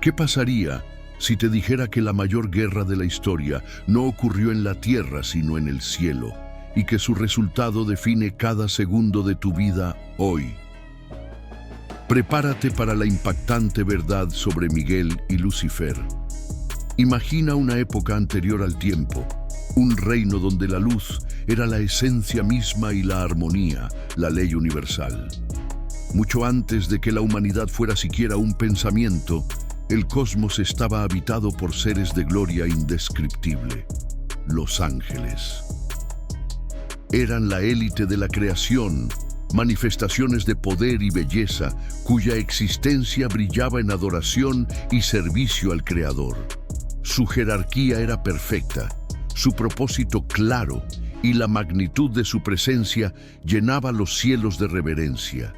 ¿Qué pasaría si te dijera que la mayor guerra de la historia no ocurrió en la tierra sino en el cielo, y que su resultado define cada segundo de tu vida hoy? Prepárate para la impactante verdad sobre Miguel y Lucifer. Imagina una época anterior al tiempo, un reino donde la luz era la esencia misma y la armonía, la ley universal. Mucho antes de que la humanidad fuera siquiera un pensamiento, el cosmos estaba habitado por seres de gloria indescriptible, los ángeles. Eran la élite de la creación, manifestaciones de poder y belleza, cuya existencia brillaba en adoración y servicio al Creador. Su jerarquía era perfecta, su propósito claro, y la magnitud de su presencia llenaba los cielos de reverencia.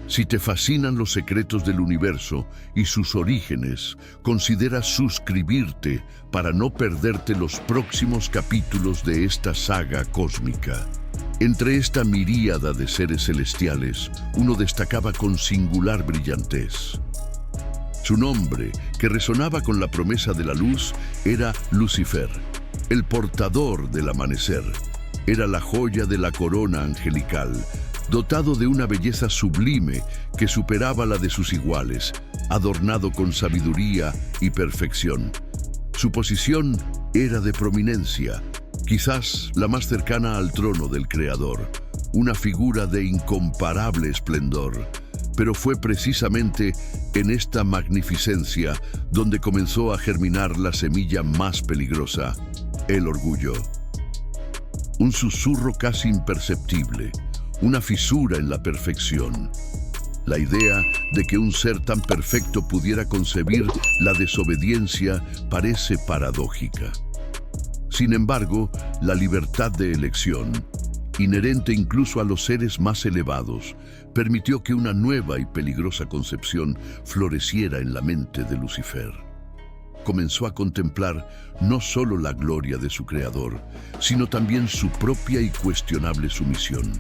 Si te fascinan los secretos del universo y sus orígenes, considera suscribirte para no perderte los próximos capítulos de esta saga cósmica. Entre esta miríada de seres celestiales, uno destacaba con singular brillantez. Su nombre, que resonaba con la promesa de la luz, era Lucifer, el portador del amanecer. Era la joya de la corona angelical, dotado de una belleza sublime que superaba la de sus iguales, adornado con sabiduría y perfección. Su posición era de prominencia, quizás la más cercana al trono del Creador, una figura de incomparable esplendor. Pero fue precisamente en esta magnificencia donde comenzó a germinar la semilla más peligrosa, el orgullo. Un susurro casi imperceptible, una fisura en la perfección. La idea de que un ser tan perfecto pudiera concebir la desobediencia parece paradójica. Sin embargo, la libertad de elección, inherente incluso a los seres más elevados, permitió que una nueva y peligrosa concepción floreciera en la mente de Lucifer. Comenzó a contemplar no solo la gloria de su creador, sino también su propia y cuestionable sumisión.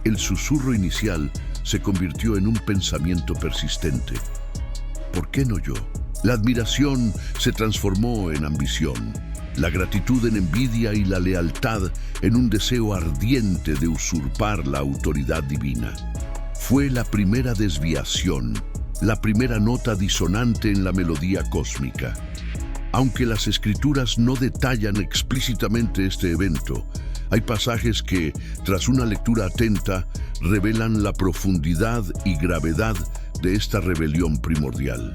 El susurro inicial se convirtió en un pensamiento persistente. ¿Por qué no yo? La admiración se transformó en ambición, la gratitud en envidia y la lealtad en un deseo ardiente de usurpar la autoridad divina. Fue la primera desviación, la primera nota disonante en la melodía cósmica. Aunque las escrituras no detallan explícitamente este evento, hay pasajes que, tras una lectura atenta, revelan la profundidad y gravedad de esta rebelión primordial.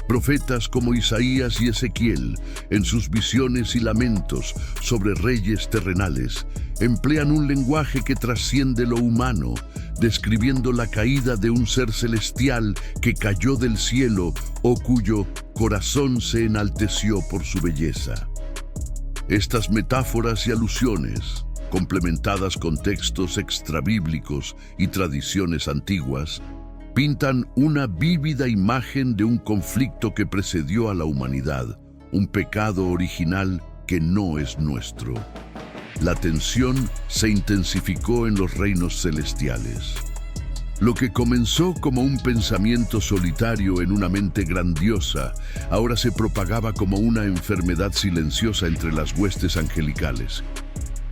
Profetas como Isaías y Ezequiel, en sus visiones y lamentos sobre reyes terrenales, emplean un lenguaje que trasciende lo humano, describiendo la caída de un ser celestial que cayó del cielo o cuyo corazón se enalteció por su belleza. Estas metáforas y alusiones, complementadas con textos extrabíblicos y tradiciones antiguas, pintan una vívida imagen de un conflicto que precedió a la humanidad, un pecado original que no es nuestro. La tensión se intensificó en los reinos celestiales. Lo que comenzó como un pensamiento solitario en una mente grandiosa, ahora se propagaba como una enfermedad silenciosa entre las huestes angelicales.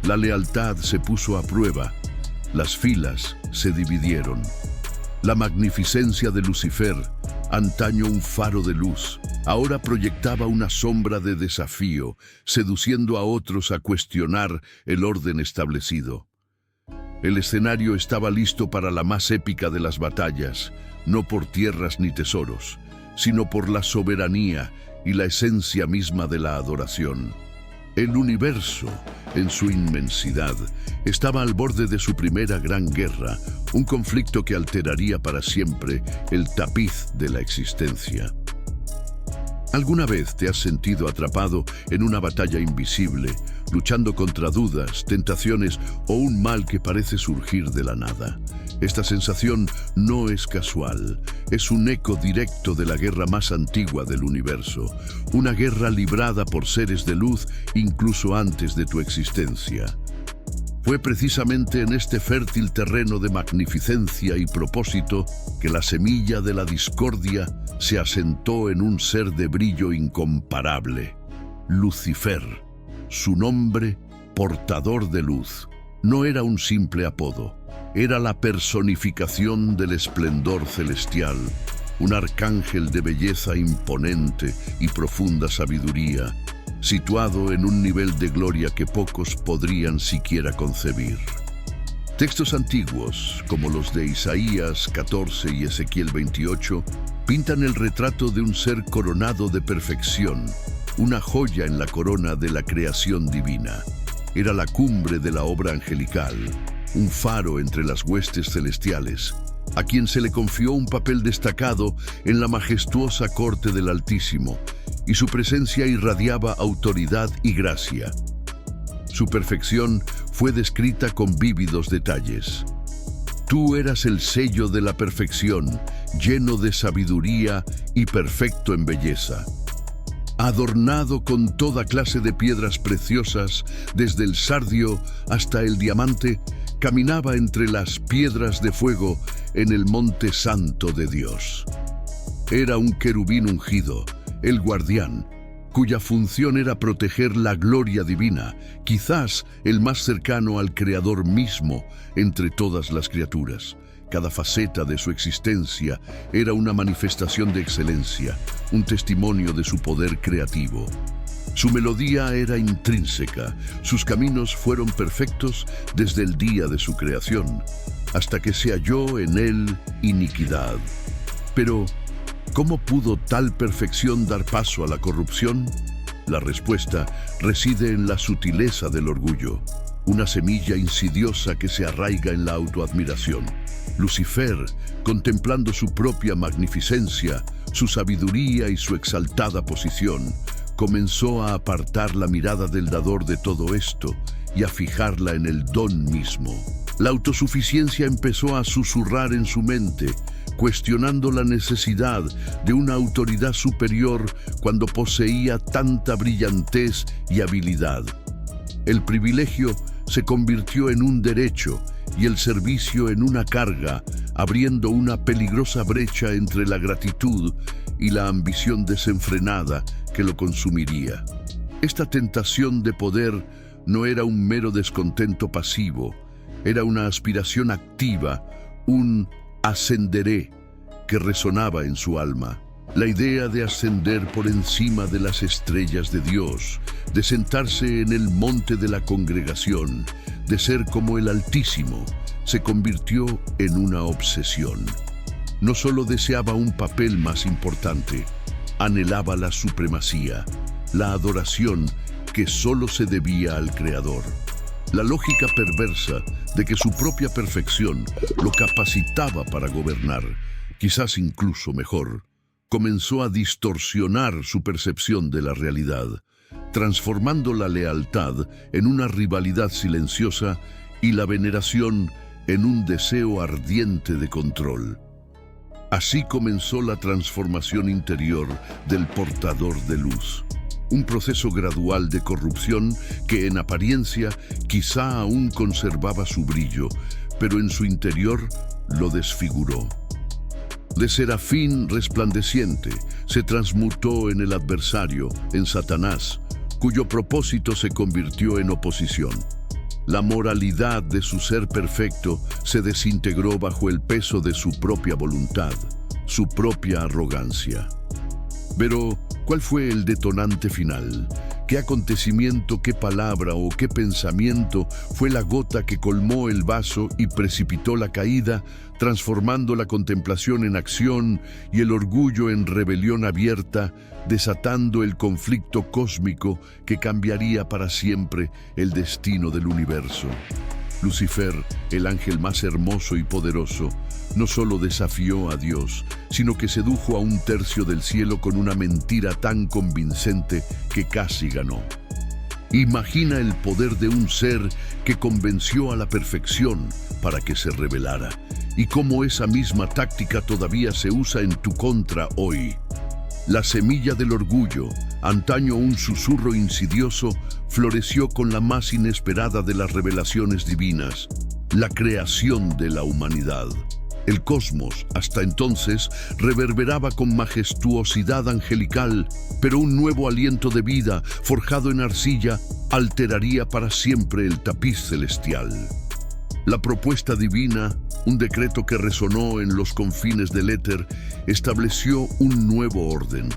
La lealtad se puso a prueba, las filas se dividieron. La magnificencia de Lucifer, antaño un faro de luz, ahora proyectaba una sombra de desafío, seduciendo a otros a cuestionar el orden establecido. El escenario estaba listo para la más épica de las batallas, no por tierras ni tesoros, sino por la soberanía y la esencia misma de la adoración. El universo, en su inmensidad, estaba al borde de su primera gran guerra, un conflicto que alteraría para siempre el tapiz de la existencia. ¿Alguna vez te has sentido atrapado en una batalla invisible, luchando contra dudas, tentaciones o un mal que parece surgir de la nada? Esta sensación no es casual, es un eco directo de la guerra más antigua del universo, una guerra librada por seres de luz incluso antes de tu existencia. Fue precisamente en este fértil terreno de magnificencia y propósito que la semilla de la discordia se asentó en un ser de brillo incomparable, Lucifer. Su nombre, portador de luz, no era un simple apodo, era la personificación del esplendor celestial, un arcángel de belleza imponente y profunda sabiduría, situado en un nivel de gloria que pocos podrían siquiera concebir. Textos antiguos, como los de Isaías 14 y Ezequiel 28, pintan el retrato de un ser coronado de perfección, una joya en la corona de la creación divina. Era la cumbre de la obra angelical, un faro entre las huestes celestiales, a quien se le confió un papel destacado en la majestuosa corte del Altísimo, y su presencia irradiaba autoridad y gracia. Su perfección fue descrita con vívidos detalles. Tú eras el sello de la perfección, lleno de sabiduría y perfecto en belleza. Adornado con toda clase de piedras preciosas, desde el sardio hasta el diamante, caminaba entre las piedras de fuego en el monte santo de Dios. Era un querubín ungido, el guardián, cuya función era proteger la gloria divina, quizás el más cercano al Creador mismo entre todas las criaturas. Cada faceta de su existencia era una manifestación de excelencia, un testimonio de su poder creativo. Su melodía era intrínseca, sus caminos fueron perfectos desde el día de su creación, hasta que se halló en él iniquidad. Pero, ¿cómo pudo tal perfección dar paso a la corrupción? La respuesta reside en la sutileza del orgullo, una semilla insidiosa que se arraiga en la autoadmiración. Lucifer, contemplando su propia magnificencia, su sabiduría y su exaltada posición, comenzó a apartar la mirada del dador de todo esto y a fijarla en el don mismo. La autosuficiencia empezó a susurrar en su mente, cuestionando la necesidad de una autoridad superior cuando poseía tanta brillantez y habilidad. El privilegio se convirtió en un derecho y el servicio en una carga, abriendo una peligrosa brecha entre la gratitud y la ambición desenfrenada que lo consumiría. Esta tentación de poder no era un mero descontento pasivo, era una aspiración activa, un ascenderé que resonaba en su alma. La idea de ascender por encima de las estrellas de Dios, de sentarse en el monte de la congregación, de ser como el Altísimo, se convirtió en una obsesión. No solo deseaba un papel más importante, anhelaba la supremacía, la adoración que solo se debía al Creador. La lógica perversa de que su propia perfección lo capacitaba para gobernar, quizás incluso mejor, comenzó a distorsionar su percepción de la realidad, transformando la lealtad en una rivalidad silenciosa y la veneración en un deseo ardiente de control. Así comenzó la transformación interior del portador de luz, un proceso gradual de corrupción que en apariencia quizá aún conservaba su brillo, pero en su interior lo desfiguró. De serafín resplandeciente se transmutó en el adversario, en Satanás, cuyo propósito se convirtió en oposición. La moralidad de su ser perfecto se desintegró bajo el peso de su propia voluntad, su propia arrogancia. Pero, ¿cuál fue el detonante final? ¿Qué acontecimiento, qué palabra o qué pensamiento fue la gota que colmó el vaso y precipitó la caída, transformando la contemplación en acción y el orgullo en rebelión abierta, desatando el conflicto cósmico que cambiaría para siempre el destino del universo? Lucifer, el ángel más hermoso y poderoso, no solo desafió a Dios, sino que sedujo a un tercio del cielo con una mentira tan convincente que casi ganó. Imagina el poder de un ser que convenció a la perfección para que se rebelara, y cómo esa misma táctica todavía se usa en tu contra hoy. La semilla del orgullo, Antaño un susurro insidioso floreció con la más inesperada de las revelaciones divinas, la creación de la humanidad. El cosmos, hasta entonces, reverberaba con majestuosidad angelical, pero un nuevo aliento de vida, forjado en arcilla, alteraría para siempre el tapiz celestial. La propuesta divina, un decreto que resonó en los confines del éter, estableció un nuevo orden.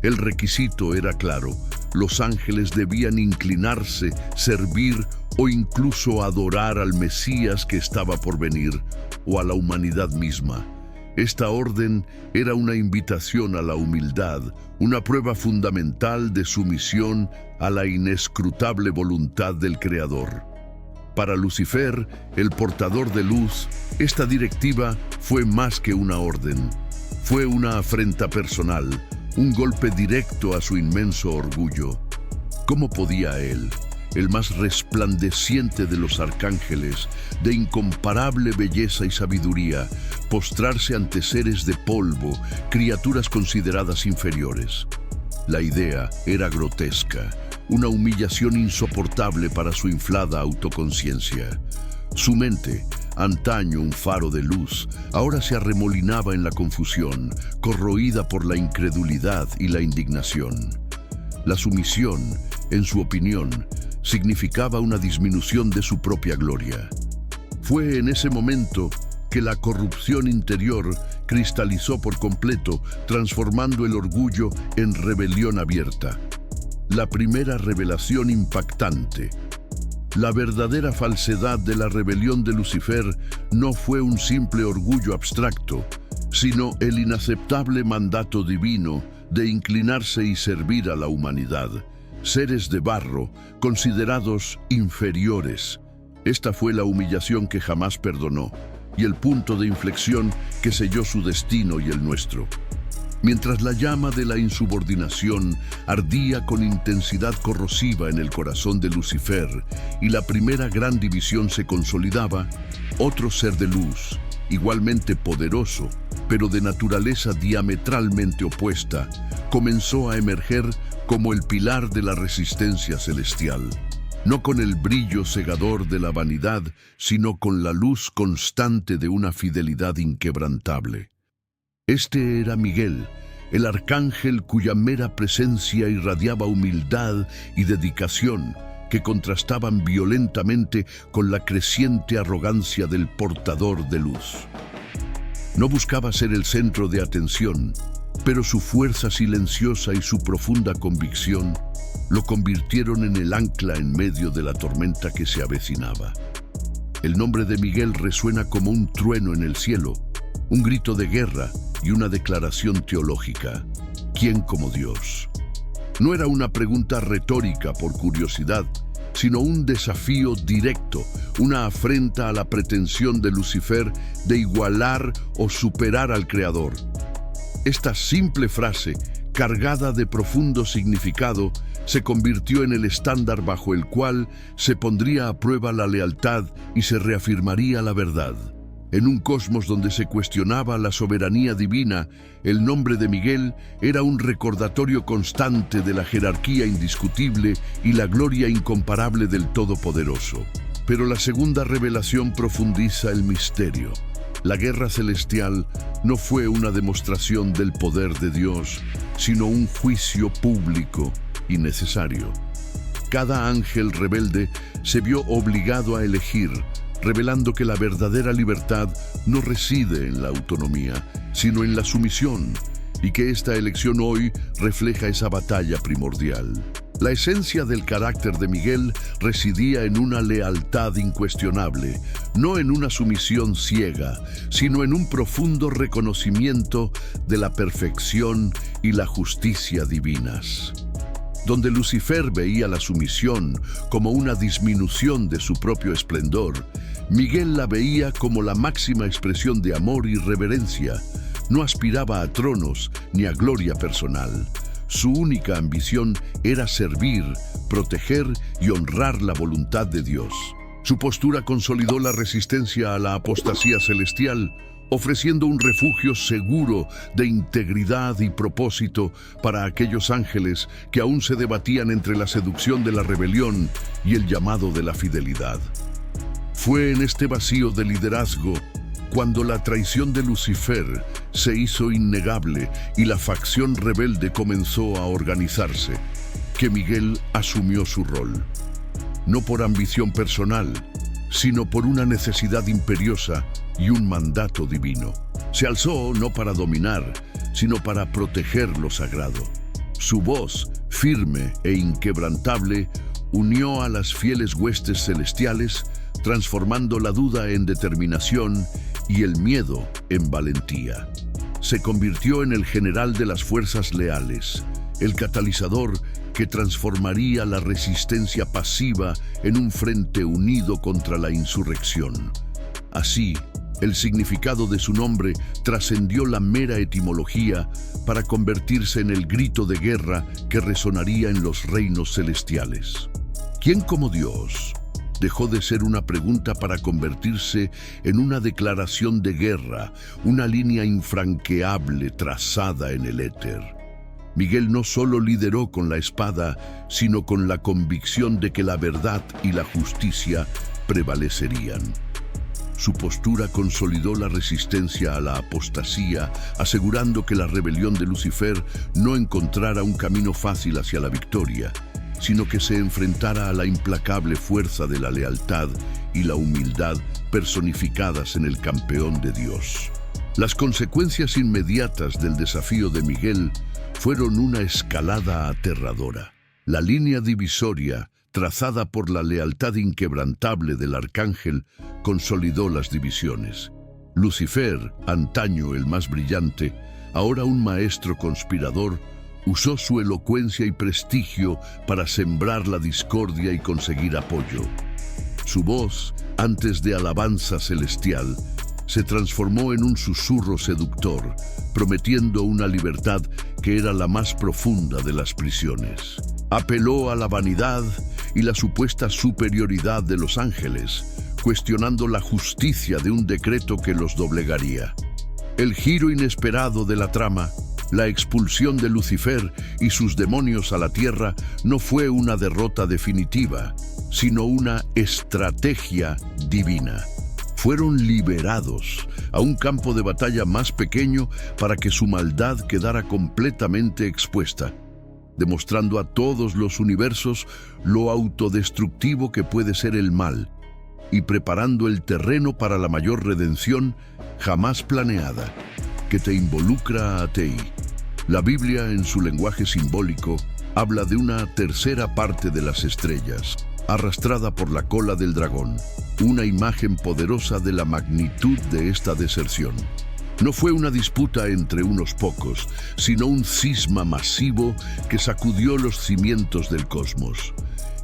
El requisito era claro: los ángeles debían inclinarse, servir o incluso adorar al Mesías que estaba por venir, o a la humanidad misma. Esta orden era una invitación a la humildad, una prueba fundamental de sumisión a la inescrutable voluntad del Creador. Para Lucifer, el portador de luz, esta directiva fue más que una orden. Fue una afrenta personal, un golpe directo a su inmenso orgullo. ¿Cómo podía él, el más resplandeciente de los arcángeles, de incomparable belleza y sabiduría, postrarse ante seres de polvo, criaturas consideradas inferiores? La idea era grotesca, una humillación insoportable para su inflada autoconciencia. Su mente, antaño un faro de luz, ahora se arremolinaba en la confusión, corroída por la incredulidad y la indignación. La sumisión, en su opinión, significaba una disminución de su propia gloria. Fue en ese momento que la corrupción interior cristalizó por completo, transformando el orgullo en rebelión abierta. La primera revelación impactante. La verdadera falsedad de la rebelión de Lucifer no fue un simple orgullo abstracto, sino el inaceptable mandato divino de inclinarse y servir a la humanidad, seres de barro, considerados inferiores. Esta fue la humillación que jamás perdonó, y el punto de inflexión que selló su destino y el nuestro. Mientras la llama de la insubordinación ardía con intensidad corrosiva en el corazón de Lucifer y la primera gran división se consolidaba, otro ser de luz, igualmente poderoso, pero de naturaleza diametralmente opuesta, comenzó a emerger como el pilar de la resistencia celestial. No con el brillo cegador de la vanidad, sino con la luz constante de una fidelidad inquebrantable. Este era Miguel, el arcángel cuya mera presencia irradiaba humildad y dedicación, que contrastaban violentamente con la creciente arrogancia del portador de luz. No buscaba ser el centro de atención, pero su fuerza silenciosa y su profunda convicción lo convirtieron en el ancla en medio de la tormenta que se avecinaba. El nombre de Miguel resuena como un trueno en el cielo, un grito de guerra y una declaración teológica. ¿Quién como Dios? No era una pregunta retórica por curiosidad, sino un desafío directo, una afrenta a la pretensión de Lucifer de igualar o superar al Creador. Esta simple frase, cargada de profundo significado, se convirtió en el estándar bajo el cual se pondría a prueba la lealtad y se reafirmaría la verdad. En un cosmos donde se cuestionaba la soberanía divina, el nombre de Miguel era un recordatorio constante de la jerarquía indiscutible y la gloria incomparable del Todopoderoso. Pero la segunda revelación profundiza el misterio. La guerra celestial no fue una demostración del poder de Dios, sino un juicio público y necesario. Cada ángel rebelde se vio obligado a elegir, revelando que la verdadera libertad no reside en la autonomía, sino en la sumisión, y que esta elección hoy refleja esa batalla primordial. La esencia del carácter de Miguel residía en una lealtad incuestionable, no en una sumisión ciega, sino en un profundo reconocimiento de la perfección y la justicia divinas. Donde Lucifer veía la sumisión como una disminución de su propio esplendor, Miguel la veía como la máxima expresión de amor y reverencia. No aspiraba a tronos ni a gloria personal. Su única ambición era servir, proteger y honrar la voluntad de Dios. Su postura consolidó la resistencia a la apostasía celestial, ofreciendo un refugio seguro de integridad y propósito para aquellos ángeles que aún se debatían entre la seducción de la rebelión y el llamado de la fidelidad. Fue en este vacío de liderazgo cuando la traición de Lucifer se hizo innegable y la facción rebelde comenzó a organizarse, que Miguel asumió su rol. No por ambición personal, sino por una necesidad imperiosa y un mandato divino. Se alzó no para dominar, sino para proteger lo sagrado. Su voz, firme e inquebrantable, unió a las fieles huestes celestiales, transformando la duda en determinación y el miedo en valentía. Se convirtió en el general de las fuerzas leales, el catalizador que transformaría la resistencia pasiva en un frente unido contra la insurrección. Así, el significado de su nombre trascendió la mera etimología para convertirse en el grito de guerra que resonaría en los reinos celestiales. ¿Quién como Dios? Dejó de ser una pregunta para convertirse en una declaración de guerra, una línea infranqueable trazada en el éter. Miguel no solo lideró con la espada, sino con la convicción de que la verdad y la justicia prevalecerían. Su postura consolidó la resistencia a la apostasía, asegurando que la rebelión de Lucifer no encontrara un camino fácil hacia la victoria, sino que se enfrentara a la implacable fuerza de la lealtad y la humildad personificadas en el campeón de Dios. Las consecuencias inmediatas del desafío de Miguel fueron una escalada aterradora. La línea divisoria, trazada por la lealtad inquebrantable del arcángel, consolidó las divisiones. Lucifer, antaño el más brillante, ahora un maestro conspirador, usó su elocuencia y prestigio para sembrar la discordia y conseguir apoyo. Su voz, antes de alabanza celestial, se transformó en un susurro seductor, prometiendo una libertad que era la más profunda de las prisiones. Apeló a la vanidad y la supuesta superioridad de los ángeles, cuestionando la justicia de un decreto que los doblegaría. El giro inesperado de la trama, la expulsión de Lucifer y sus demonios a la tierra, no fue una derrota definitiva, sino una estrategia divina. Fueron liberados a un campo de batalla más pequeño para que su maldad quedara completamente expuesta, demostrando a todos los universos lo autodestructivo que puede ser el mal y preparando el terreno para la mayor redención jamás planeada, que te involucra a ti. La Biblia, en su lenguaje simbólico, habla de una tercera parte de las estrellas, arrastrada por la cola del dragón, una imagen poderosa de la magnitud de esta deserción. No fue una disputa entre unos pocos, sino un cisma masivo que sacudió los cimientos del cosmos.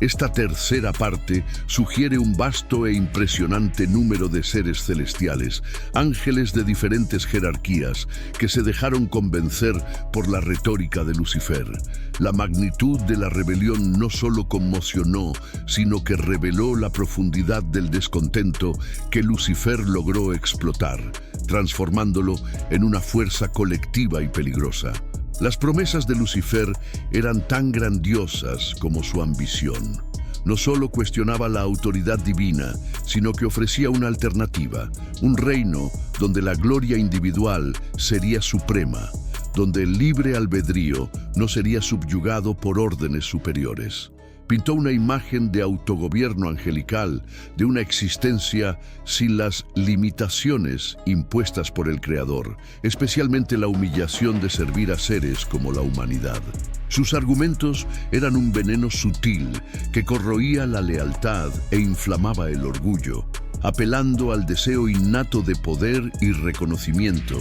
Esta tercera parte sugiere un vasto e impresionante número de seres celestiales, ángeles de diferentes jerarquías, que se dejaron convencer por la retórica de Lucifer. La magnitud de la rebelión no solo conmocionó, sino que reveló la profundidad del descontento que Lucifer logró explotar, transformándolo en una fuerza colectiva y peligrosa. Las promesas de Lucifer eran tan grandiosas como su ambición. No solo cuestionaba la autoridad divina, sino que ofrecía una alternativa, un reino donde la gloria individual sería suprema, donde el libre albedrío no sería subyugado por órdenes superiores. Pintó una imagen de autogobierno angelical, de una existencia sin las limitaciones impuestas por el Creador, especialmente la humillación de servir a seres como la humanidad. Sus argumentos eran un veneno sutil que corroía la lealtad e inflamaba el orgullo, apelando al deseo innato de poder y reconocimiento,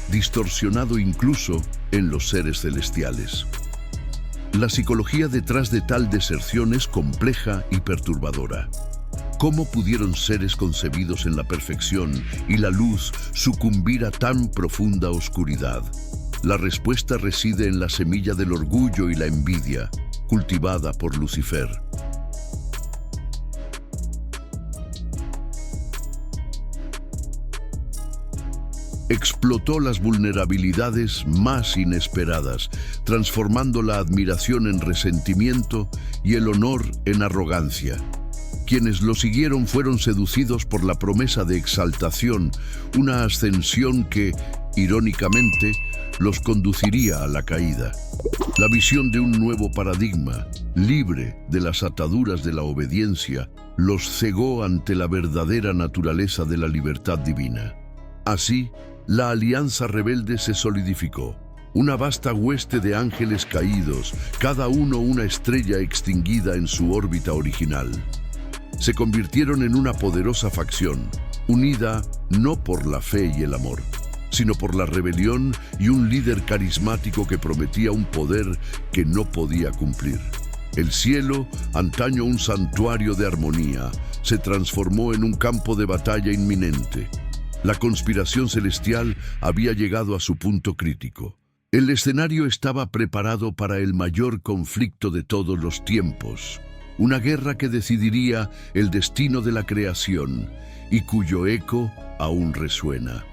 distorsionado incluso en los seres celestiales. La psicología detrás de tal deserción es compleja y perturbadora. ¿Cómo pudieron seres concebidos en la perfección y la luz sucumbir a tan profunda oscuridad? La respuesta reside en la semilla del orgullo y la envidia, cultivada por Lucifer. explotó las vulnerabilidades más inesperadas, transformando la admiración en resentimiento y el honor en arrogancia. Quienes lo siguieron fueron seducidos por la promesa de exaltación, una ascensión que, irónicamente, los conduciría a la caída. La visión de un nuevo paradigma, libre de las ataduras de la obediencia, los cegó ante la verdadera naturaleza de la libertad divina. Así, la alianza rebelde se solidificó. Una vasta hueste de ángeles caídos, cada uno una estrella extinguida en su órbita original. Se convirtieron en una poderosa facción, unida no por la fe y el amor, sino por la rebelión y un líder carismático que prometía un poder que no podía cumplir. El cielo, antaño un santuario de armonía, se transformó en un campo de batalla inminente. La conspiración celestial había llegado a su punto crítico. El escenario estaba preparado para el mayor conflicto de todos los tiempos, una guerra que decidiría el destino de la creación y cuyo eco aún resuena.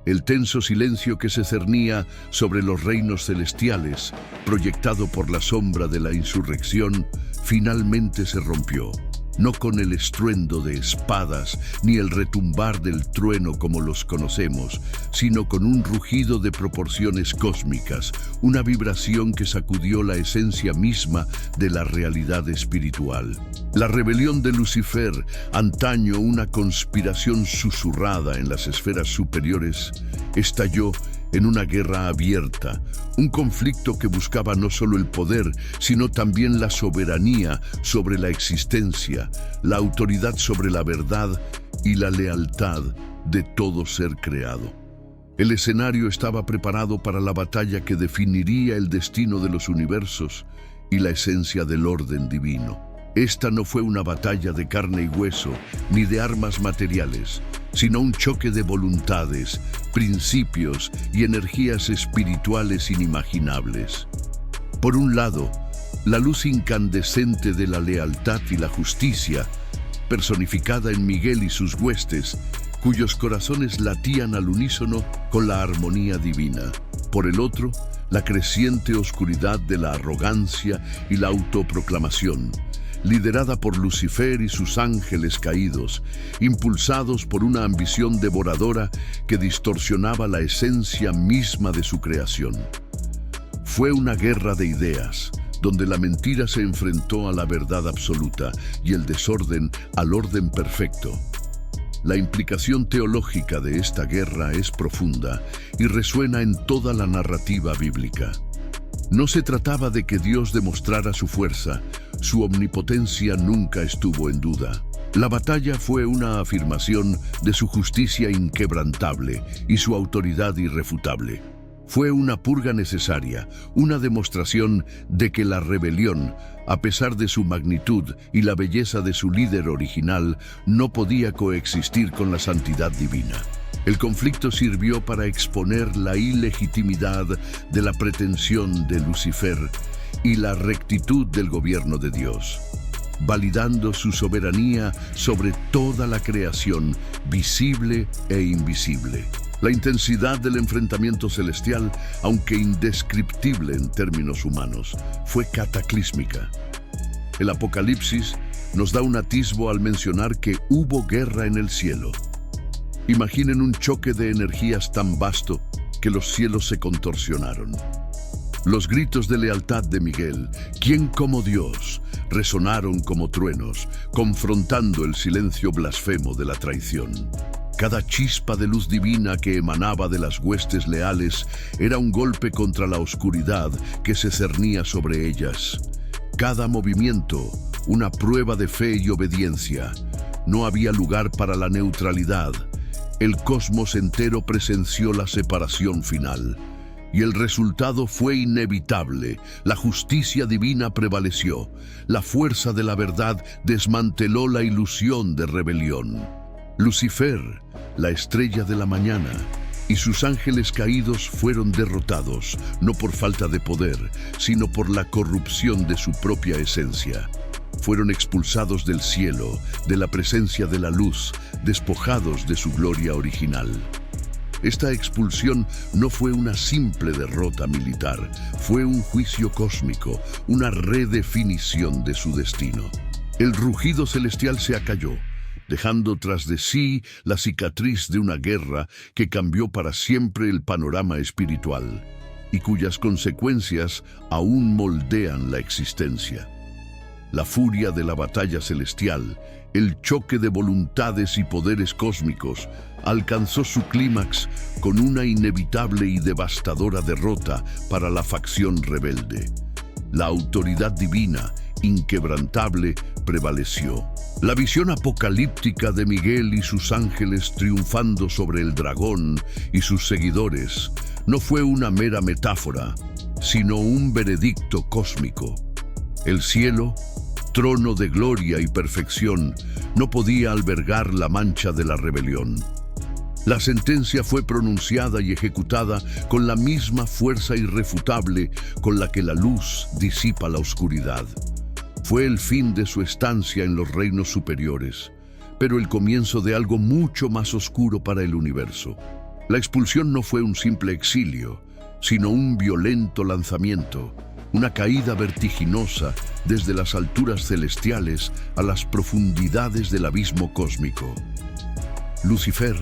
El tenso silencio que se cernía sobre los reinos celestiales, proyectado por la sombra de la insurrección, finalmente se rompió. No con el estruendo de espadas ni el retumbar del trueno como los conocemos, sino con un rugido de proporciones cósmicas, una vibración que sacudió la esencia misma de la realidad espiritual. La rebelión de Lucifer, antaño una conspiración susurrada en las esferas superiores, estalló en una guerra abierta, un conflicto que buscaba no solo el poder, sino también la soberanía sobre la existencia, la autoridad sobre la verdad y la lealtad de todo ser creado. El escenario estaba preparado para la batalla que definiría el destino de los universos y la esencia del orden divino. Esta no fue una batalla de carne y hueso, ni de armas materiales, sino un choque de voluntades, principios y energías espirituales inimaginables. Por un lado, la luz incandescente de la lealtad y la justicia, personificada en Miguel y sus huestes, cuyos corazones latían al unísono con la armonía divina. Por el otro, la creciente oscuridad de la arrogancia y la autoproclamación, liderada por Lucifer y sus ángeles caídos, impulsados por una ambición devoradora que distorsionaba la esencia misma de su creación. Fue una guerra de ideas, donde la mentira se enfrentó a la verdad absoluta y el desorden al orden perfecto. La implicación teológica de esta guerra es profunda y resuena en toda la narrativa bíblica. No se trataba de que Dios demostrara su fuerza, su omnipotencia nunca estuvo en duda. La batalla fue una afirmación de su justicia inquebrantable y su autoridad irrefutable. Fue una purga necesaria, una demostración de que la rebelión, a pesar de su magnitud y la belleza de su líder original, no podía coexistir con la santidad divina. El conflicto sirvió para exponer la ilegitimidad de la pretensión de Lucifer y la rectitud del gobierno de Dios, validando su soberanía sobre toda la creación, visible e invisible. La intensidad del enfrentamiento celestial, aunque indescriptible en términos humanos, fue cataclísmica. El Apocalipsis nos da un atisbo al mencionar que hubo guerra en el cielo. Imaginen un choque de energías tan vasto que los cielos se contorsionaron. Los gritos de lealtad de Miguel, ¿quién como Dios?, resonaron como truenos, confrontando el silencio blasfemo de la traición. Cada chispa de luz divina que emanaba de las huestes leales era un golpe contra la oscuridad que se cernía sobre ellas. Cada movimiento, una prueba de fe y obediencia. No había lugar para la neutralidad. El cosmos entero presenció la separación final. Y el resultado fue inevitable. La justicia divina prevaleció. La fuerza de la verdad desmanteló la ilusión de rebelión. Lucifer, la estrella de la mañana, y sus ángeles caídos fueron derrotados, no por falta de poder, sino por la corrupción de su propia esencia. Fueron expulsados del cielo, de la presencia de la luz, despojados de su gloria original. Esta expulsión no fue una simple derrota militar, fue un juicio cósmico, una redefinición de su destino. El rugido celestial se acalló, dejando tras de sí la cicatriz de una guerra que cambió para siempre el panorama espiritual y cuyas consecuencias aún moldean la existencia. La furia de la batalla celestial, el choque de voluntades y poderes cósmicos, alcanzó su clímax con una inevitable y devastadora derrota para la facción rebelde. La autoridad divina, inquebrantable, prevaleció. La visión apocalíptica de Miguel y sus ángeles triunfando sobre el dragón y sus seguidores no fue una mera metáfora, sino un veredicto cósmico. El cielo, trono de gloria y perfección, no podía albergar la mancha de la rebelión. La sentencia fue pronunciada y ejecutada con la misma fuerza irrefutable con la que la luz disipa la oscuridad. Fue el fin de su estancia en los reinos superiores, pero el comienzo de algo mucho más oscuro para el universo. La expulsión no fue un simple exilio, sino un violento lanzamiento, una caída vertiginosa desde las alturas celestiales a las profundidades del abismo cósmico. Lucifer,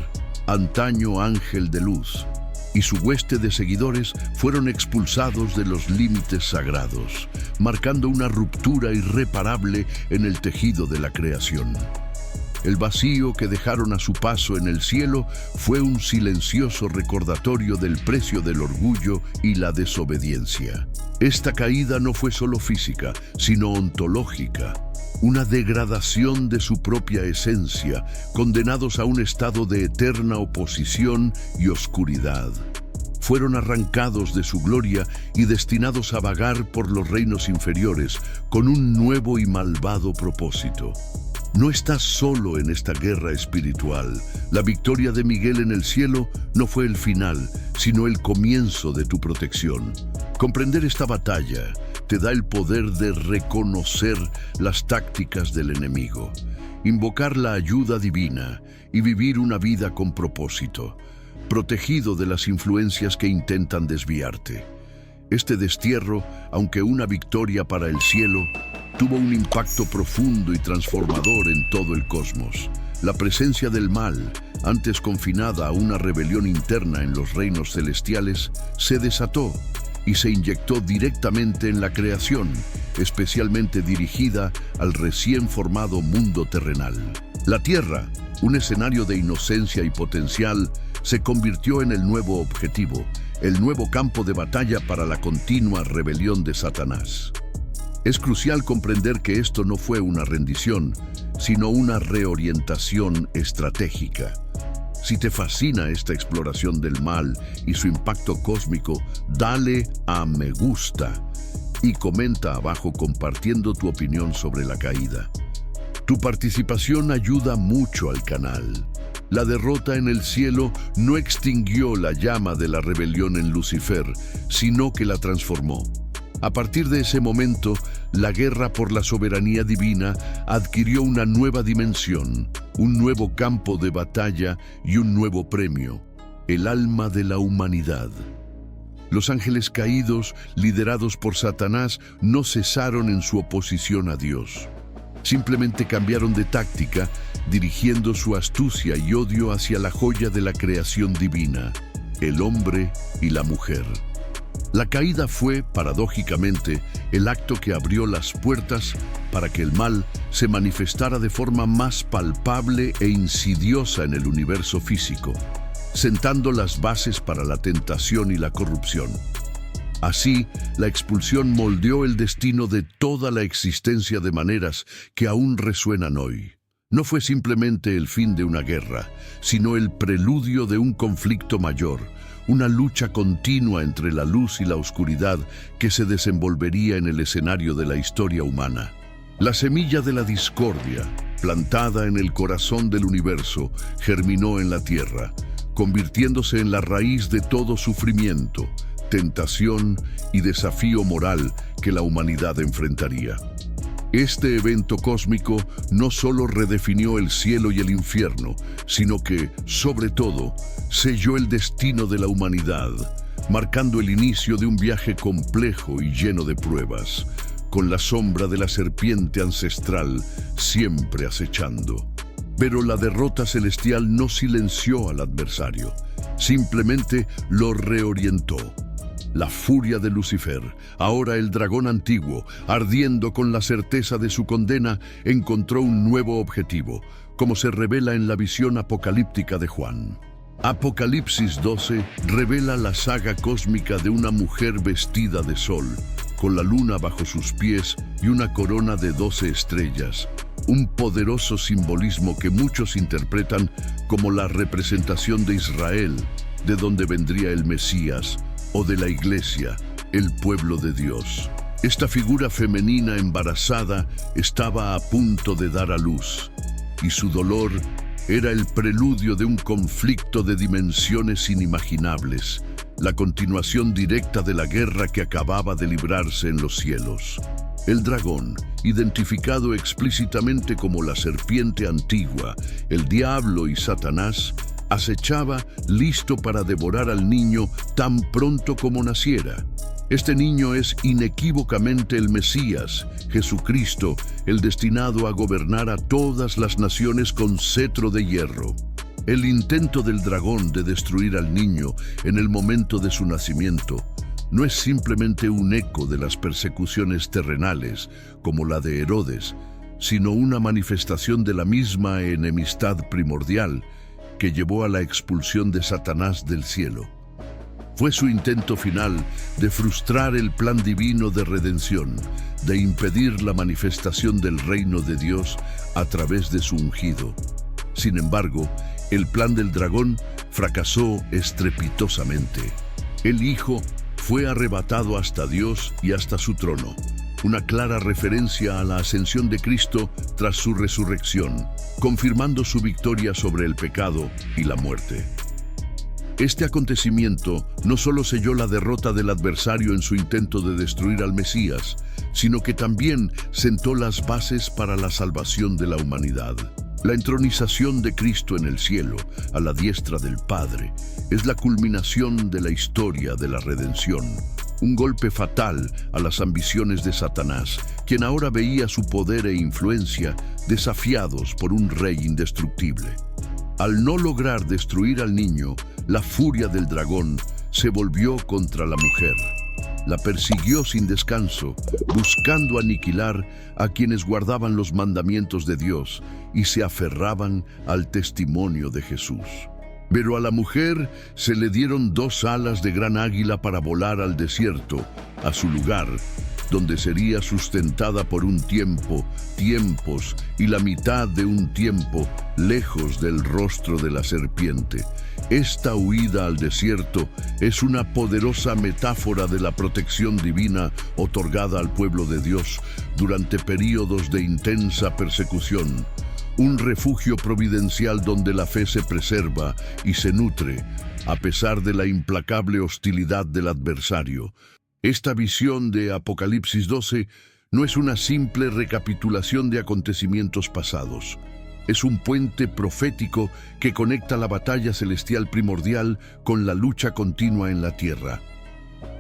antaño ángel de luz, y su hueste de seguidores fueron expulsados de los límites sagrados, marcando una ruptura irreparable en el tejido de la creación. El vacío que dejaron a su paso en el cielo fue un silencioso recordatorio del precio del orgullo y la desobediencia. Esta caída no fue solo física, sino ontológica, una degradación de su propia esencia, condenados a un estado de eterna oposición y oscuridad. Fueron arrancados de su gloria y destinados a vagar por los reinos inferiores con un nuevo y malvado propósito. No estás solo en esta guerra espiritual. La victoria de Miguel en el cielo no fue el final, sino el comienzo de tu protección. Comprender esta batalla te da el poder de reconocer las tácticas del enemigo, invocar la ayuda divina y vivir una vida con propósito, protegido de las influencias que intentan desviarte. Este destierro, aunque una victoria para el cielo, tuvo un impacto profundo y transformador en todo el cosmos. La presencia del mal, antes confinada a una rebelión interna en los reinos celestiales, se desató y se inyectó directamente en la creación, especialmente dirigida al recién formado mundo terrenal. La Tierra, un escenario de inocencia y potencial, se convirtió en el nuevo objetivo, el nuevo campo de batalla para la continua rebelión de Satanás. Es crucial comprender que esto no fue una rendición, sino una reorientación estratégica. Si te fascina esta exploración del mal y su impacto cósmico, dale a me gusta y comenta abajo compartiendo tu opinión sobre la caída. Tu participación ayuda mucho al canal. La derrota en el cielo no extinguió la llama de la rebelión en Lucifer, sino que la transformó. A partir de ese momento, la guerra por la soberanía divina adquirió una nueva dimensión, un nuevo campo de batalla y un nuevo premio: el alma de la humanidad. Los ángeles caídos, liderados por Satanás, no cesaron en su oposición a Dios. Simplemente cambiaron de táctica, dirigiendo su astucia y odio hacia la joya de la creación divina, el hombre y la mujer. La caída fue, paradójicamente, el acto que abrió las puertas para que el mal se manifestara de forma más palpable e insidiosa en el universo físico, sentando las bases para la tentación y la corrupción. Así, la expulsión moldeó el destino de toda la existencia de maneras que aún resuenan hoy. No fue simplemente el fin de una guerra, sino el preludio de un conflicto mayor, una lucha continua entre la luz y la oscuridad que se desenvolvería en el escenario de la historia humana. La semilla de la discordia, plantada en el corazón del universo, germinó en la tierra, convirtiéndose en la raíz de todo sufrimiento, tentación y desafío moral que la humanidad enfrentaría. Este evento cósmico no solo redefinió el cielo y el infierno, sino que, sobre todo, selló el destino de la humanidad, marcando el inicio de un viaje complejo y lleno de pruebas, con la sombra de la serpiente ancestral siempre acechando. Pero la derrota celestial no silenció al adversario, simplemente lo reorientó. La furia de Lucifer, ahora el dragón antiguo, ardiendo con la certeza de su condena, encontró un nuevo objetivo, como se revela en la visión apocalíptica de Juan. Apocalipsis 12 revela la saga cósmica de una mujer vestida de sol, con la luna bajo sus pies y una corona de 12 estrellas, un poderoso simbolismo que muchos interpretan como la representación de Israel, de donde vendría el Mesías, o de la Iglesia, el pueblo de Dios. Esta figura femenina embarazada estaba a punto de dar a luz, y su dolor era el preludio de un conflicto de dimensiones inimaginables, la continuación directa de la guerra que acababa de librarse en los cielos. El dragón, identificado explícitamente como la serpiente antigua, el diablo y Satanás, acechaba listo para devorar al niño tan pronto como naciera. Este niño es inequívocamente el Mesías, Jesucristo, el destinado a gobernar a todas las naciones con cetro de hierro. El intento del dragón de destruir al niño en el momento de su nacimiento no es simplemente un eco de las persecuciones terrenales, como la de Herodes, sino una manifestación de la misma enemistad primordial que llevó a la expulsión de Satanás del cielo. Fue su intento final de frustrar el plan divino de redención, de impedir la manifestación del reino de Dios a través de su ungido. Sin embargo, el plan del dragón fracasó estrepitosamente. El Hijo fue arrebatado hasta Dios y hasta su trono, una clara referencia a la ascensión de Cristo tras su resurrección, confirmando su victoria sobre el pecado y la muerte. Este acontecimiento no solo selló la derrota del adversario en su intento de destruir al Mesías, sino que también sentó las bases para la salvación de la humanidad. La entronización de Cristo en el cielo, a la diestra del Padre, es la culminación de la historia de la redención. Un golpe fatal a las ambiciones de Satanás, quien ahora veía su poder e influencia desafiados por un rey indestructible. Al no lograr destruir al niño, la furia del dragón se volvió contra la mujer. La persiguió sin descanso, buscando aniquilar a quienes guardaban los mandamientos de Dios y se aferraban al testimonio de Jesús. Pero a la mujer se le dieron 2 alas de gran águila para volar al desierto, a su lugar, donde sería sustentada por un tiempo, tiempos y la mitad de un tiempo, lejos del rostro de la serpiente. Esta huida al desierto es una poderosa metáfora de la protección divina otorgada al pueblo de Dios durante períodos de intensa persecución. Un refugio providencial donde la fe se preserva y se nutre, a pesar de la implacable hostilidad del adversario. Esta visión de Apocalipsis 12 no es una simple recapitulación de acontecimientos pasados. Es un puente profético que conecta la batalla celestial primordial con la lucha continua en la tierra.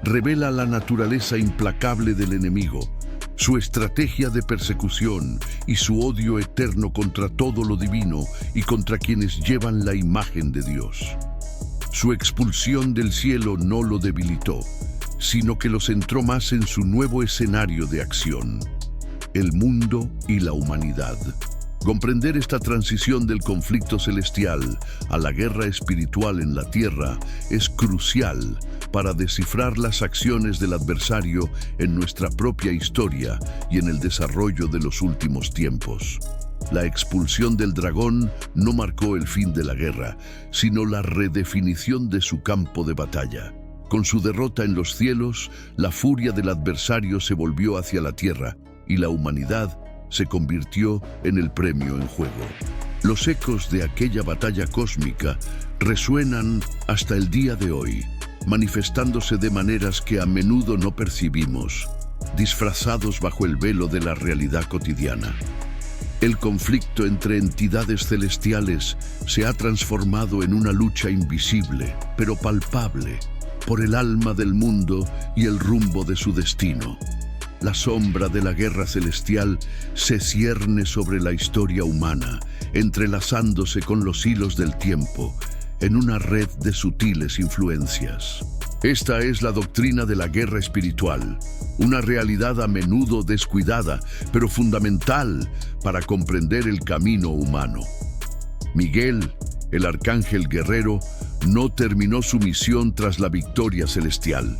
Revela la naturaleza implacable del enemigo, su estrategia de persecución y su odio eterno contra todo lo divino y contra quienes llevan la imagen de Dios. Su expulsión del cielo no lo debilitó, sino que lo centró más en su nuevo escenario de acción, el mundo y la humanidad. Comprender esta transición del conflicto celestial a la guerra espiritual en la tierra es crucial para descifrar las acciones del adversario en nuestra propia historia y en el desarrollo de los últimos tiempos. La expulsión del dragón no marcó el fin de la guerra, sino la redefinición de su campo de batalla. Con su derrota en los cielos, la furia del adversario se volvió hacia la tierra y la humanidad se convirtió en el premio en juego. Los ecos de aquella batalla cósmica resuenan hasta el día de hoy, manifestándose de maneras que a menudo no percibimos. disfrazados bajo el velo de la realidad cotidiana. El conflicto entre entidades celestiales se ha transformado en una lucha invisible, pero palpable, por el alma del mundo y el rumbo de su destino. La sombra de la guerra celestial se cierne sobre la historia humana, entrelazándose con los hilos del tiempo, en una red de sutiles influencias. Esta es la doctrina de la guerra espiritual, una realidad a menudo descuidada, pero fundamental para comprender el camino humano. Miguel, el arcángel guerrero, no terminó su misión tras la victoria celestial.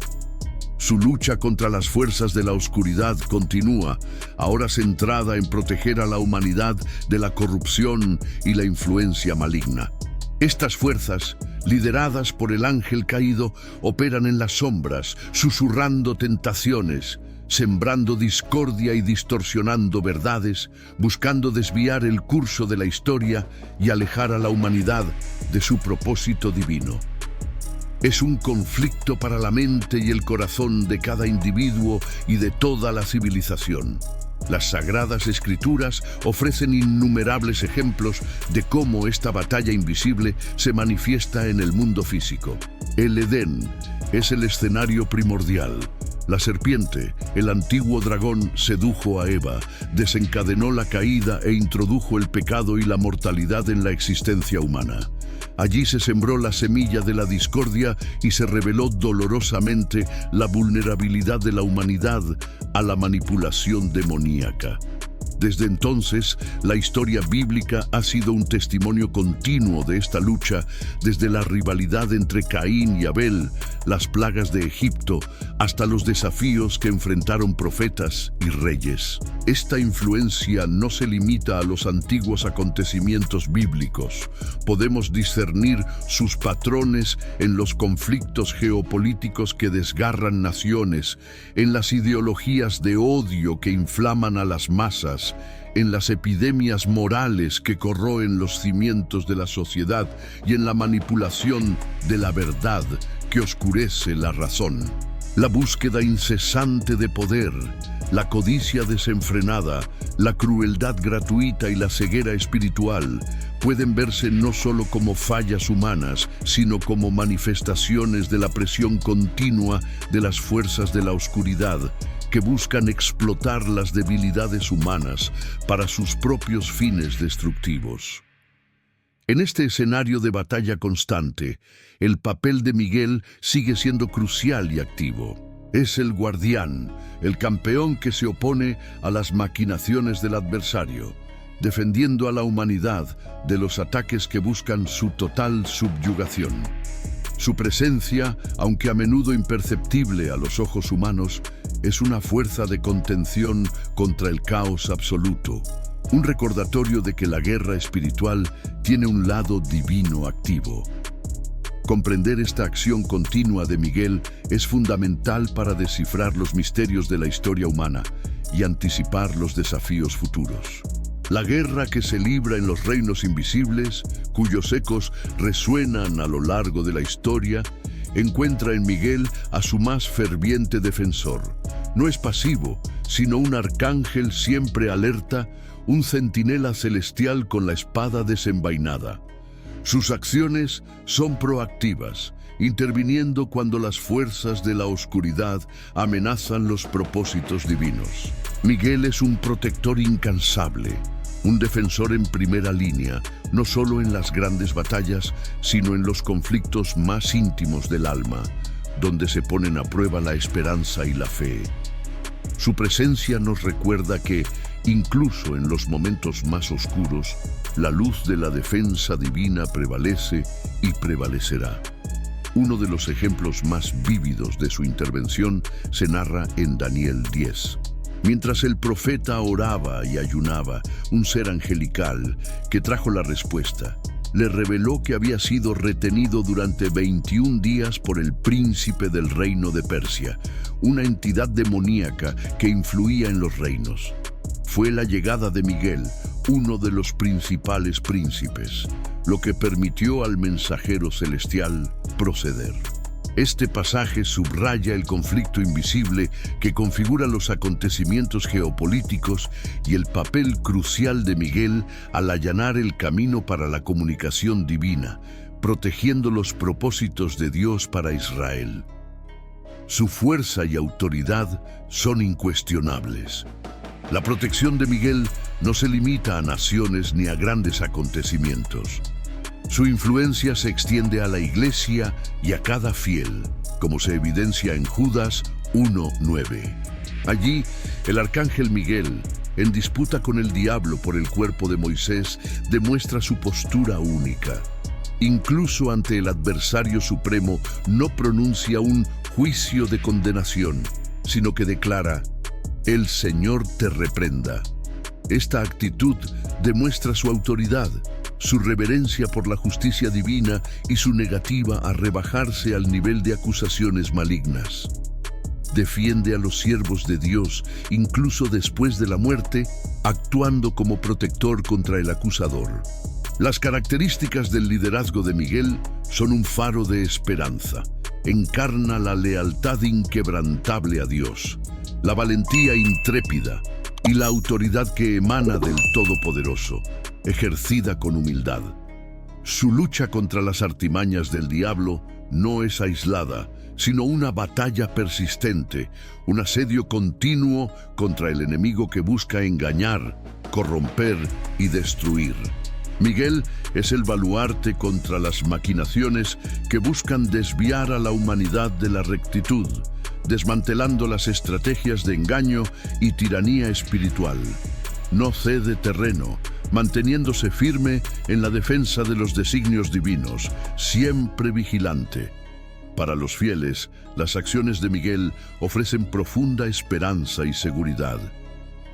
Su lucha contra las fuerzas de la oscuridad continúa, ahora centrada en proteger a la humanidad de la corrupción y la influencia maligna. Estas fuerzas, lideradas por el ángel caído, operan en las sombras, susurrando tentaciones, sembrando discordia y distorsionando verdades, buscando desviar el curso de la historia y alejar a la humanidad de su propósito divino. Es un conflicto para la mente y el corazón de cada individuo y de toda la civilización. Las Sagradas Escrituras ofrecen innumerables ejemplos de cómo esta batalla invisible se manifiesta en el mundo físico. El Edén es el escenario primordial. La serpiente, el antiguo dragón, sedujo a Eva, desencadenó la caída e introdujo el pecado y la mortalidad en la existencia humana. Allí se sembró la semilla de la discordia y se reveló dolorosamente la vulnerabilidad de la humanidad a la manipulación demoníaca. Desde entonces, la historia bíblica ha sido un testimonio continuo de esta lucha, desde la rivalidad entre Caín y Abel, las plagas de Egipto, hasta los desafíos que enfrentaron profetas y reyes. Esta influencia no se limita a los antiguos acontecimientos bíblicos. Podemos discernir sus patrones en los conflictos geopolíticos que desgarran naciones, en las ideologías de odio que inflaman a las masas, en las epidemias morales que corroen los cimientos de la sociedad y en la manipulación de la verdad que oscurece la razón. La búsqueda incesante de poder, la codicia desenfrenada, la crueldad gratuita y la ceguera espiritual pueden verse no solo como fallas humanas, sino como manifestaciones de la presión continua de las fuerzas de la oscuridad, que buscan explotar las debilidades humanas para sus propios fines destructivos. En este escenario de batalla constante, el papel de Miguel sigue siendo crucial y activo. Es el guardián, el campeón que se opone a las maquinaciones del adversario, defendiendo a la humanidad de los ataques que buscan su total subyugación. Su presencia, aunque a menudo imperceptible a los ojos humanos, es una fuerza de contención contra el caos absoluto, un recordatorio de que la guerra espiritual tiene un lado divino activo. Comprender esta acción continua de Miguel es fundamental para descifrar los misterios de la historia humana y anticipar los desafíos futuros. La guerra que se libra en los reinos invisibles, cuyos ecos resuenan a lo largo de la historia, encuentra en Miguel a su más ferviente defensor. No es pasivo, sino un arcángel siempre alerta, un centinela celestial con la espada desenvainada. Sus acciones son proactivas, interviniendo cuando las fuerzas de la oscuridad amenazan los propósitos divinos. Miguel es un protector incansable, un defensor en primera línea, no solo en las grandes batallas, sino en los conflictos más íntimos del alma, donde se ponen a prueba la esperanza y la fe. Su presencia nos recuerda que, incluso en los momentos más oscuros, la luz de la defensa divina prevalece y prevalecerá. Uno de los ejemplos más vívidos de su intervención se narra en Daniel 10. Mientras el profeta oraba y ayunaba, un ser angelical, que trajo la respuesta, le reveló que había sido retenido durante 21 días por el príncipe del reino de Persia, una entidad demoníaca que influía en los reinos. Fue la llegada de Miguel, uno de los principales príncipes, lo que permitió al mensajero celestial proceder. Este pasaje subraya el conflicto invisible que configura los acontecimientos geopolíticos y el papel crucial de Miguel al allanar el camino para la comunicación divina, protegiendo los propósitos de Dios para Israel. Su fuerza y autoridad son incuestionables. La protección de Miguel no se limita a naciones ni a grandes acontecimientos. Su influencia se extiende a la Iglesia y a cada fiel, como se evidencia en Judas 1:9. Allí, el arcángel Miguel, en disputa con el diablo por el cuerpo de Moisés, demuestra su postura única. Incluso ante el adversario supremo, no pronuncia un juicio de condenación, sino que declara: «El Señor te reprenda». Esta actitud demuestra su autoridad, su reverencia por la justicia divina y su negativa a rebajarse al nivel de acusaciones malignas. Defiende a los siervos de Dios, incluso después de la muerte, actuando como protector contra el acusador. Las características del liderazgo de Miguel son un faro de esperanza. Encarna la lealtad inquebrantable a Dios, la valentía intrépida y la autoridad que emana del Todopoderoso, ejercida con humildad. Su lucha contra las artimañas del diablo no es aislada, sino una batalla persistente, un asedio continuo contra el enemigo que busca engañar, corromper y destruir. Miguel es el baluarte contra las maquinaciones que buscan desviar a la humanidad de la rectitud, desmantelando las estrategias de engaño y tiranía espiritual. No cede terreno, manteniéndose firme en la defensa de los designios divinos, siempre vigilante. Para los fieles, las acciones de Miguel ofrecen profunda esperanza y seguridad.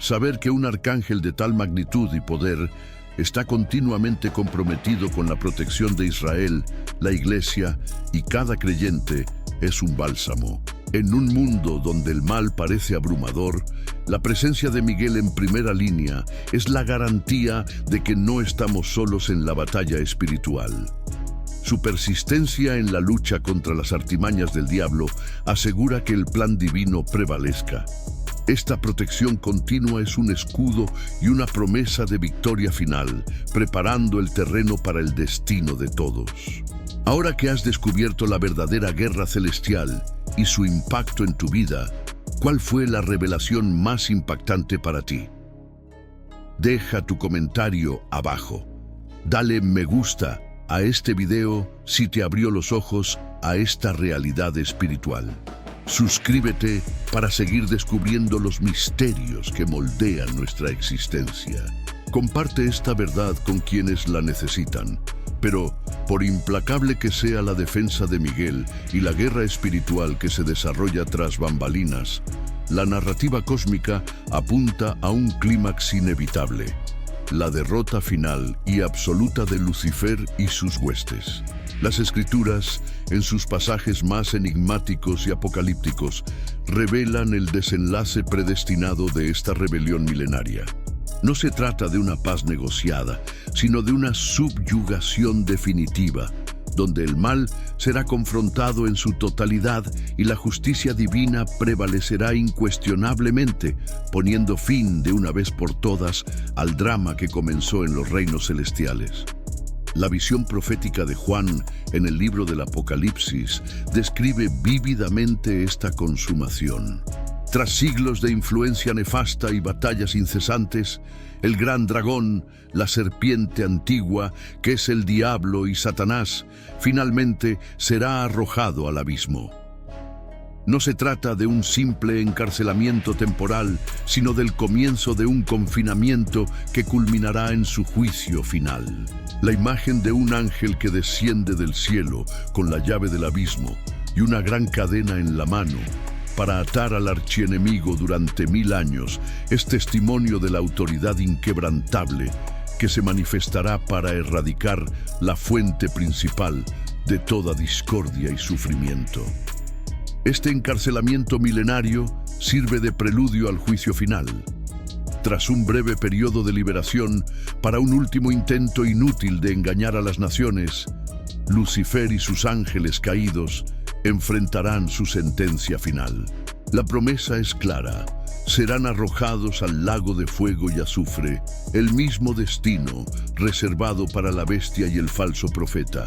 Saber que un arcángel de tal magnitud y poder está continuamente comprometido con la protección de Israel, la Iglesia y cada creyente es un bálsamo. En un mundo donde el mal parece abrumador, la presencia de Miguel en primera línea es la garantía de que no estamos solos en la batalla espiritual. Su persistencia en la lucha contra las artimañas del diablo asegura que el plan divino prevalezca. Esta protección continua es un escudo y una promesa de victoria final, preparando el terreno para el destino de todos. Ahora que has descubierto la verdadera guerra celestial y su impacto en tu vida, ¿cuál fue la revelación más impactante para ti? Deja tu comentario abajo. Dale me gusta a este video si te abrió los ojos a esta realidad espiritual. Suscríbete para seguir descubriendo los misterios que moldean nuestra existencia. Comparte esta verdad con quienes la necesitan. Pero, por implacable que sea la defensa de Miguel y la guerra espiritual que se desarrolla tras bambalinas, la narrativa cósmica apunta a un clímax inevitable: la derrota final y absoluta de Lucifer y sus huestes. Las Escrituras, en sus pasajes más enigmáticos y apocalípticos, revelan el desenlace predestinado de esta rebelión milenaria. No se trata de una paz negociada, sino de una subyugación definitiva, donde el mal será confrontado en su totalidad y la justicia divina prevalecerá incuestionablemente, poniendo fin de una vez por todas al drama que comenzó en los reinos celestiales. La visión profética de Juan en el libro del Apocalipsis describe vívidamente esta consumación. Tras siglos de influencia nefasta y batallas incesantes, el gran dragón, la serpiente antigua, que es el diablo y Satanás, finalmente será arrojado al abismo. No se trata de un simple encarcelamiento temporal, sino del comienzo de un confinamiento que culminará en su juicio final. La imagen de un ángel que desciende del cielo con la llave del abismo y una gran cadena en la mano para atar al archienemigo durante 1000 años es testimonio de la autoridad inquebrantable que se manifestará para erradicar la fuente principal de toda discordia y sufrimiento. Este encarcelamiento milenario sirve de preludio al juicio final. Tras un breve periodo de liberación para un último intento inútil de engañar a las naciones, Lucifer y sus ángeles caídos enfrentarán su sentencia final. La promesa es clara: serán arrojados al lago de fuego y azufre, el mismo destino reservado para la bestia y el falso profeta.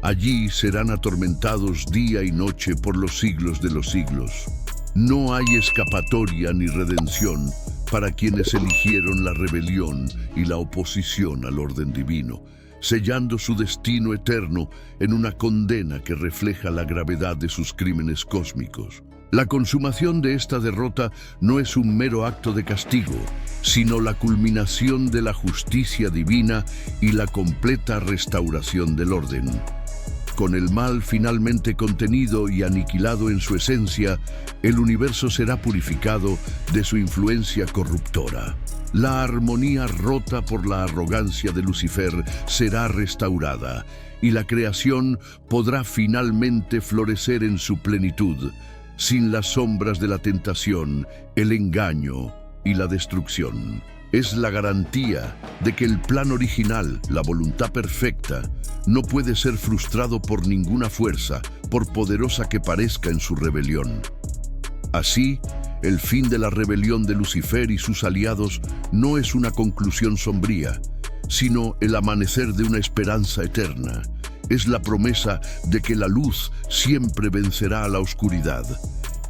Allí serán atormentados día y noche por los siglos de los siglos. No hay escapatoria ni redención para quienes eligieron la rebelión y la oposición al orden divino, sellando su destino eterno en una condena que refleja la gravedad de sus crímenes cósmicos. La consumación de esta derrota no es un mero acto de castigo, sino la culminación de la justicia divina y la completa restauración del orden. Con el mal finalmente contenido y aniquilado en su esencia, el universo será purificado de su influencia corruptora. La armonía rota por la arrogancia de Lucifer será restaurada y la creación podrá finalmente florecer en su plenitud, sin las sombras de la tentación, el engaño y la destrucción. Es la garantía de que el plan original, la voluntad perfecta, no puede ser frustrado por ninguna fuerza, por poderosa que parezca en su rebelión. Así, el fin de la rebelión de Lucifer y sus aliados no es una conclusión sombría, sino el amanecer de una esperanza eterna. Es la promesa de que la luz siempre vencerá a la oscuridad,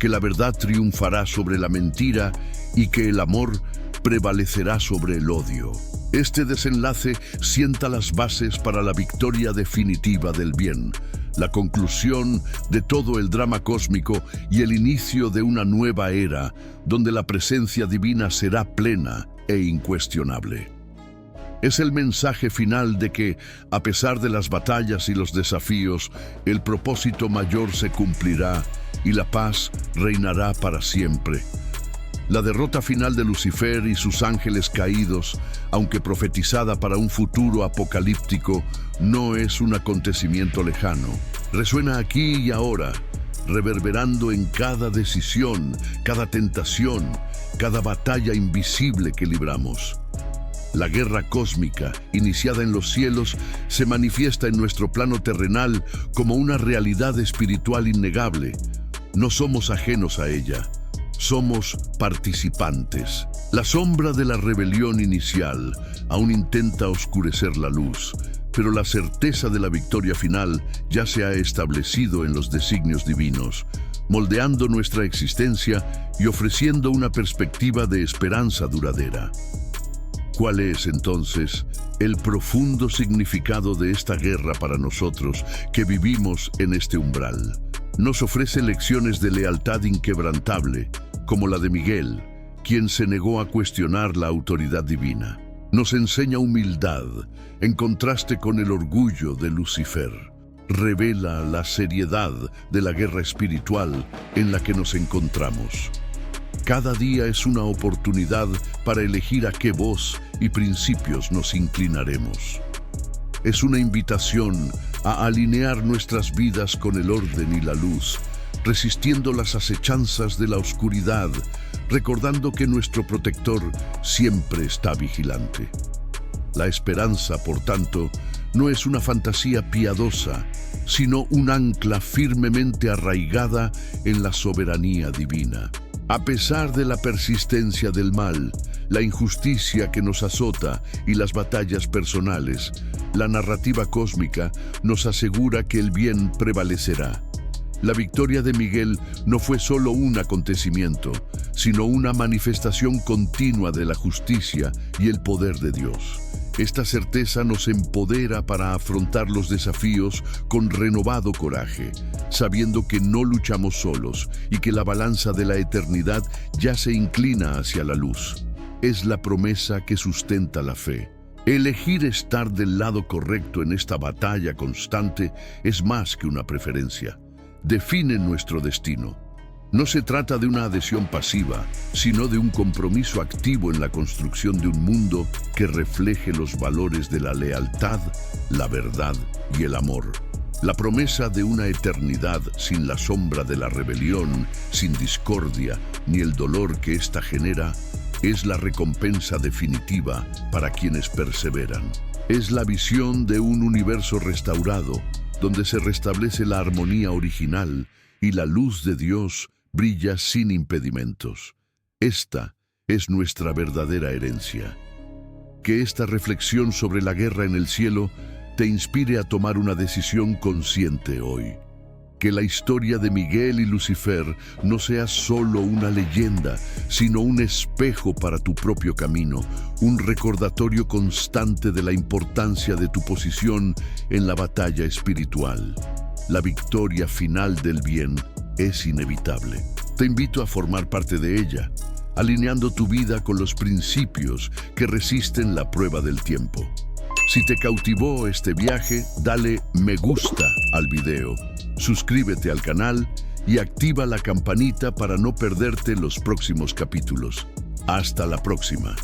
que la verdad triunfará sobre la mentira y que el amor prevalecerá sobre el odio. Este desenlace sienta las bases para la victoria definitiva del bien, la conclusión de todo el drama cósmico y el inicio de una nueva era donde la presencia divina será plena e incuestionable. Es el mensaje final de que, a pesar de las batallas y los desafíos, el propósito mayor se cumplirá y la paz reinará para siempre. La derrota final de Lucifer y sus ángeles caídos, aunque profetizada para un futuro apocalíptico, no es un acontecimiento lejano. Resuena aquí y ahora, reverberando en cada decisión, cada tentación, cada batalla invisible que libramos. La guerra cósmica, iniciada en los cielos, se manifiesta en nuestro plano terrenal como una realidad espiritual innegable. No somos ajenos a ella. Somos participantes. La sombra de la rebelión inicial aún intenta oscurecer la luz, pero la certeza de la victoria final ya se ha establecido en los designios divinos, moldeando nuestra existencia y ofreciendo una perspectiva de esperanza duradera. ¿Cuál es, entonces, el profundo significado de esta guerra para nosotros que vivimos en este umbral? Nos ofrece lecciones de lealtad inquebrantable, como la de Miguel, quien se negó a cuestionar la autoridad divina. Nos enseña humildad, en contraste con el orgullo de Lucifer. Revela la seriedad de la guerra espiritual en la que nos encontramos. Cada día es una oportunidad para elegir a qué voz y principios nos inclinaremos. Es una invitación a alinear nuestras vidas con el orden y la luz, resistiendo las acechanzas de la oscuridad, recordando que nuestro protector siempre está vigilante. La esperanza, por tanto, no es una fantasía piadosa, sino un ancla firmemente arraigada en la soberanía divina. A pesar de la persistencia del mal, la injusticia que nos azota y las batallas personales, la narrativa cósmica nos asegura que el bien prevalecerá. La victoria de Miguel no fue solo un acontecimiento, sino una manifestación continua de la justicia y el poder de Dios. Esta certeza nos empodera para afrontar los desafíos con renovado coraje, sabiendo que no luchamos solos y que la balanza de la eternidad ya se inclina hacia la luz. Es la promesa que sustenta la fe. Elegir estar del lado correcto en esta batalla constante es más que una preferencia. Define nuestro destino. No se trata de una adhesión pasiva, sino de un compromiso activo en la construcción de un mundo que refleje los valores de la lealtad, la verdad y el amor. La promesa de una eternidad sin la sombra de la rebelión, sin discordia ni el dolor que ésta genera, es la recompensa definitiva para quienes perseveran. Es la visión de un universo restaurado, donde se restablece la armonía original y la luz de Dios brilla sin impedimentos. Esta es nuestra verdadera herencia. Que esta reflexión sobre la guerra en el cielo te inspire a tomar una decisión consciente hoy. Que la historia de Miguel y Lucifer no sea solo una leyenda, sino un espejo para tu propio camino, un recordatorio constante de la importancia de tu posición en la batalla espiritual. La victoria final del bien es inevitable. Te invito a formar parte de ella, alineando tu vida con los principios que resisten la prueba del tiempo. Si te cautivó este viaje, dale me gusta al video, suscríbete al canal y activa la campanita para no perderte los próximos capítulos. Hasta la próxima.